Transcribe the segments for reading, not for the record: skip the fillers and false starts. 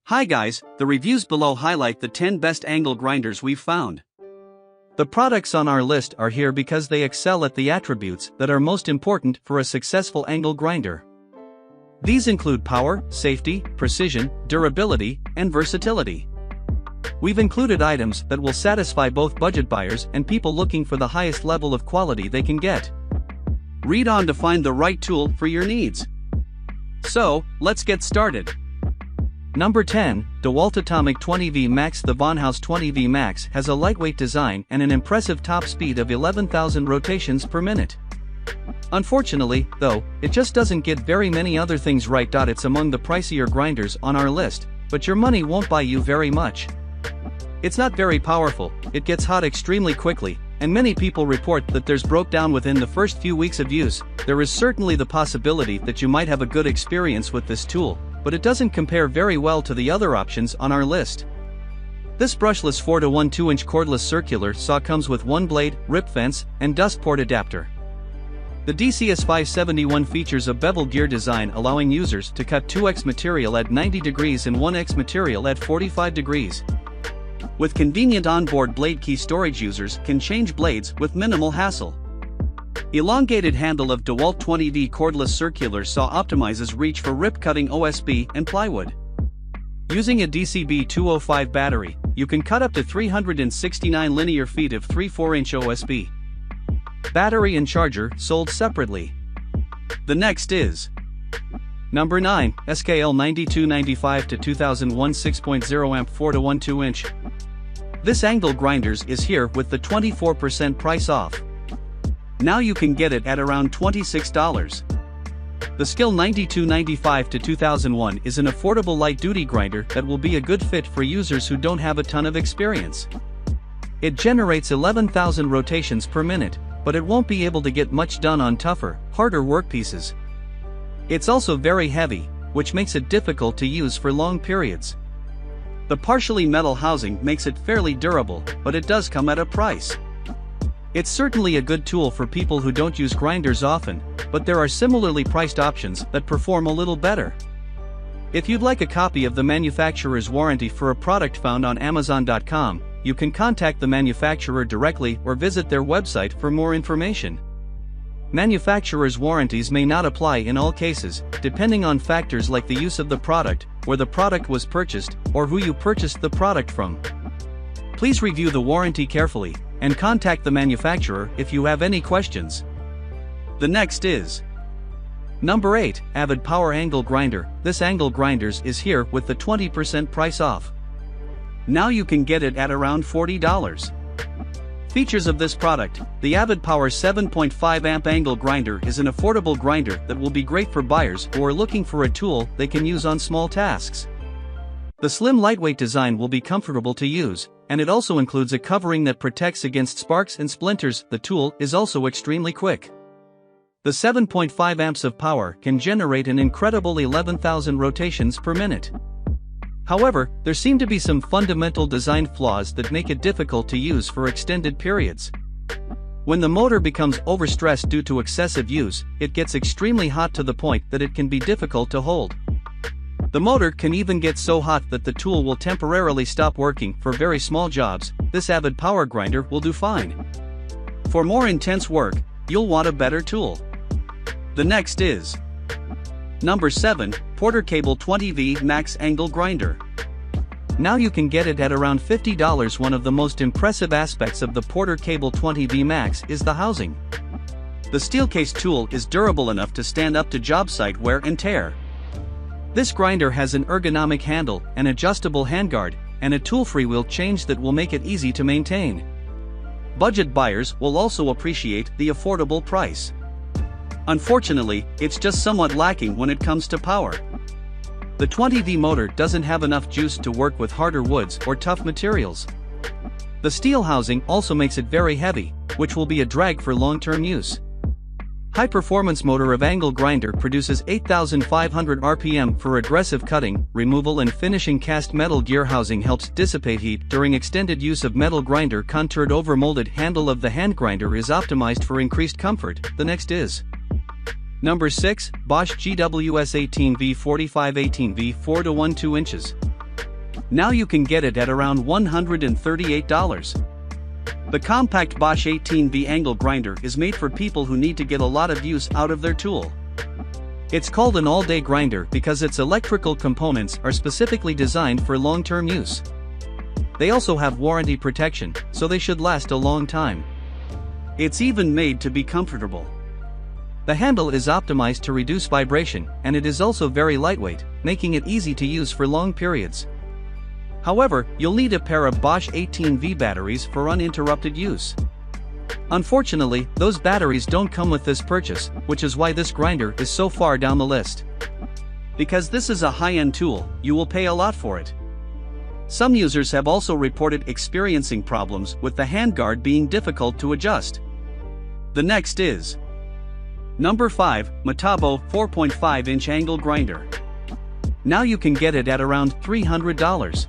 Hi guys, the reviews below highlight the 10 best angle grinders we've found. The products on our list are here because they excel at the attributes that are most important for a successful angle grinder. These include power, safety, precision, durability, and versatility. We've included items that will satisfy both budget buyers and people looking for the highest level of quality they can get. Read on to find the right tool for your needs. So, let's get started. Number 10, DeWalt Atomic 20V Max. The Von Haus 20V Max has a lightweight design and an impressive top speed of 11,000 rotations per minute. Unfortunately, though, it just doesn't get very many other things right. It's among the pricier grinders on our list, but your money won't buy you very much. It's not very powerful, it gets hot extremely quickly, and many people report that theirs broke down within the first few weeks of use. There is certainly the possibility that you might have a good experience with this tool, but it doesn't compare very well to the other options on our list. This brushless 4-to-1 2-inch cordless circular saw comes with one blade, rip fence, and dust port adapter. The DCS571 features a bevel gear design allowing users to cut 2x material at 90 degrees and 1x material at 45 degrees. With convenient onboard blade key storage, users can change blades with minimal hassle. Elongated handle of DeWalt 20V cordless circular saw optimizes reach for rip cutting OSB and plywood. Using a DCB205 battery, you can cut up to 369 linear feet of 3/4-inch OSB. Battery and charger sold separately. The next is Number 9, SKIL 9295-2001 6.0 amp 4-to-1 2-inch. This angle grinders is here with the 24% price off. Now you can get it at around $26. The SKIL 9295-2001 is an affordable light-duty grinder that will be a good fit for users who don't have a ton of experience. It generates 11,000 rotations per minute, but it won't be able to get much done on tougher, harder workpieces. It's also very heavy, which makes it difficult to use for long periods. The partially metal housing makes it fairly durable, but it does come at a price. It's certainly a good tool for people who don't use grinders often, but there are similarly priced options that perform a little better. If you'd like a copy of the manufacturer's warranty for a product found on Amazon.com, you can contact the manufacturer directly or visit their website for more information. Manufacturer's warranties may not apply in all cases, depending on factors like the use of the product, where the product was purchased, or who you purchased the product from. Please review the warranty carefully, and contact the manufacturer if you have any questions. The next is Number 8, Avid Power Angle Grinder. This angle grinders is here with the 20% price off. Now you can get it at around $40. Features of this product: the Avid Power 7.5 amp angle grinder is an affordable grinder that will be great for buyers who are looking for a tool they can use on small tasks. The slim lightweight design will be comfortable to use, and it also includes a covering that protects against sparks and splinters. The tool is also extremely quick. The 7.5 amps of power can generate an incredible 11,000 rotations per minute. However, there seem to be some fundamental design flaws that make it difficult to use for extended periods. When the motor becomes overstressed due to excessive use, it gets extremely hot to the point that it can be difficult to hold. The motor can even get so hot that the tool will temporarily stop working. For very small jobs, this Avid Power Grinder will do fine. For more intense work, you'll want a better tool. The next is Number 7, Porter Cable 20V Max Angle Grinder. Now you can get it at around $50. One of the most impressive aspects of the Porter Cable 20V Max is the housing. The steel case tool is durable enough to stand up to job site wear and tear. This grinder has an ergonomic handle, an adjustable handguard, and a tool freewheel change that will make it easy to maintain. Budget buyers will also appreciate the affordable price. Unfortunately, it's just somewhat lacking when it comes to power. The 20V motor doesn't have enough juice to work with harder woods or tough materials. The steel housing also makes it very heavy, which will be a drag for long-term use. High-performance motor of angle grinder produces 8,500 RPM for aggressive cutting, removal and finishing. Cast metal gear housing helps dissipate heat during extended use of metal grinder. Contoured over molded handle of the hand grinder is optimized for increased comfort. The next is Number 6, Bosch GWS18V-45 18V 4-to-1 2 inches. Now you can get it at around $138. The compact Bosch 18V angle grinder is made for people who need to get a lot of use out of their tool. It's called an all-day grinder because its electrical components are specifically designed for long-term use. They also have warranty protection, so they should last a long time. It's even made to be comfortable. The handle is optimized to reduce vibration, and it is also very lightweight, making it easy to use for long periods. However, you'll need a pair of Bosch 18V batteries for uninterrupted use. Unfortunately, those batteries don't come with this purchase, which is why this grinder is so far down the list. Because this is a high-end tool, you will pay a lot for it. Some users have also reported experiencing problems with the handguard being difficult to adjust. The next is Number 5, Metabo 4.5-inch angle grinder. Now you can get it at around $300.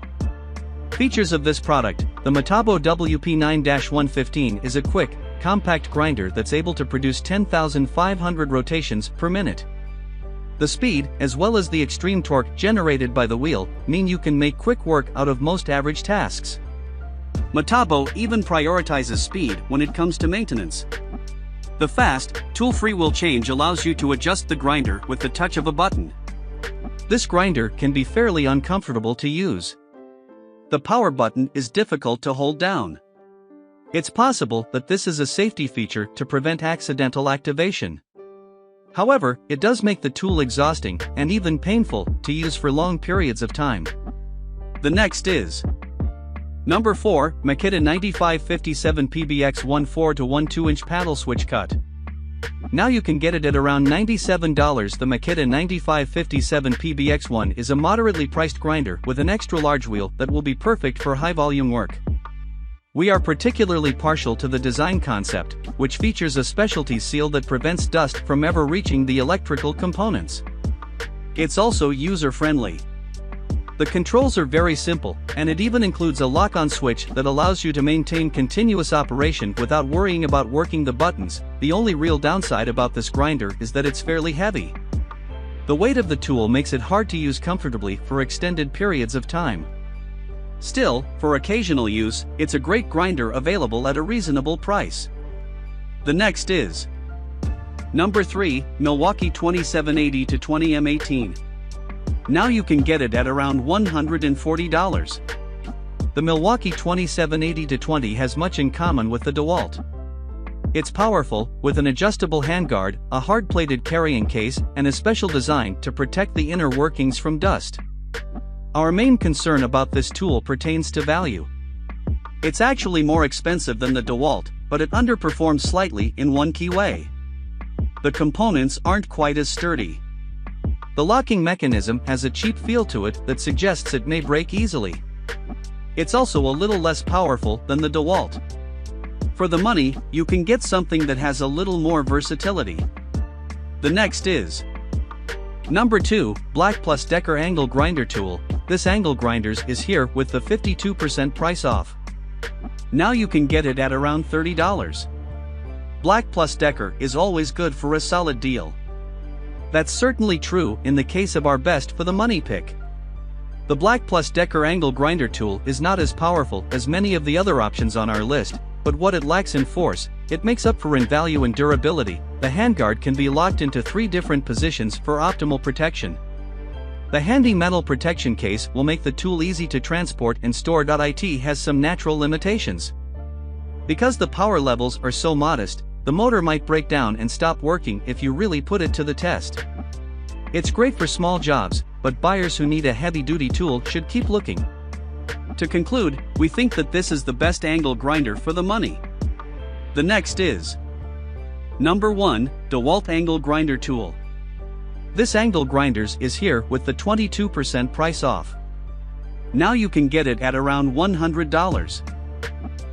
Features of this product: the Metabo WP9-115 is a quick, compact grinder that's able to produce 10,500 rotations per minute. The speed, as well as the extreme torque generated by the wheel, mean you can make quick work out of most average tasks. Metabo even prioritizes speed when it comes to maintenance. The fast, tool-free wheel change allows you to adjust the grinder with the touch of a button. This grinder can be fairly uncomfortable to use. The power button is difficult to hold down. It's possible that this is a safety feature to prevent accidental activation. However, it does make the tool exhausting and even painful to use for long periods of time. The next is Number 4, Makita 9557 PBX1 4-1 2-inch paddle switch cut. Now you can get it at around $97. The Makita 9557 PBX1 is a moderately priced grinder with an extra large wheel that will be perfect for high-volume work. We are particularly partial to the design concept, which features a specialty seal that prevents dust from ever reaching the electrical components. It's also user-friendly. The controls are very simple, and it even includes a lock-on switch that allows you to maintain continuous operation without worrying about working the buttons. The only real downside about this grinder is that it's fairly heavy. The weight of the tool makes it hard to use comfortably for extended periods of time. Still, for occasional use, it's a great grinder available at a reasonable price. The next is Number 3, Milwaukee 2780-20M18. Now you can get it at around $140. The Milwaukee 2780-20 has much in common with the DeWalt. It's powerful, with an adjustable handguard, a hard-plated carrying case, and a special design to protect the inner workings from dust. Our main concern about this tool pertains to value. It's actually more expensive than the DeWalt, but it underperforms slightly in one key way. The components aren't quite as sturdy. The locking mechanism has a cheap feel to it that suggests it may break easily. It's also a little less powerful than the DeWalt. For the money, you can get something that has a little more versatility. The next is Number 2, BLACK+DECKER Angle Grinder Tool. This angle grinders is here with the 52% price off. Now you can get it at around $30. BLACK+DECKER is always good for a solid deal. That's certainly true in the case of our best for the money pick. The BLACK+DECKER angle grinder tool is not as powerful as many of the other options on our list, but what it lacks in force, it makes up for in value and durability. The handguard can be locked into 3 different positions for optimal protection. The handy metal protection case will make the tool easy to transport and store. It has some natural limitations. Because the power levels are so modest, the motor might break down and stop working if you really put it to the test. It's great for small jobs, but buyers who need a heavy-duty tool should keep looking. To conclude, we think that this is the best angle grinder for the money. The next is Number 1, DeWalt Angle Grinder Tool. This angle grinders is here with the 22% price off. Now you can get it at around $100.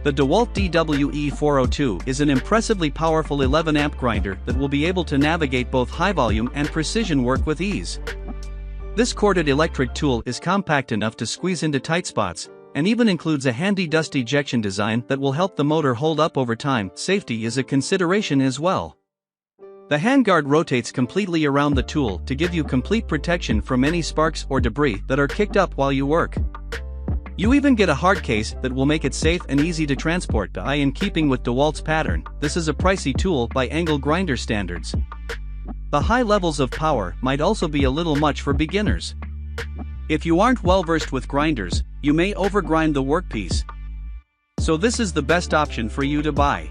The DeWalt DWE402 is an impressively powerful 11-amp grinder that will be able to navigate both high-volume and precision work with ease. This corded electric tool is compact enough to squeeze into tight spots, and even includes a handy dust ejection design that will help the motor hold up over time. Safety is a consideration as well. The handguard rotates completely around the tool to give you complete protection from any sparks or debris that are kicked up while you work. You even get a hard case that will make it safe and easy to transport. In keeping with DeWalt's pattern, this is a pricey tool by angle grinder standards. The high levels of power might also be a little much for beginners. If you aren't well versed with grinders, you may overgrind the workpiece. So this is the best option for you to buy.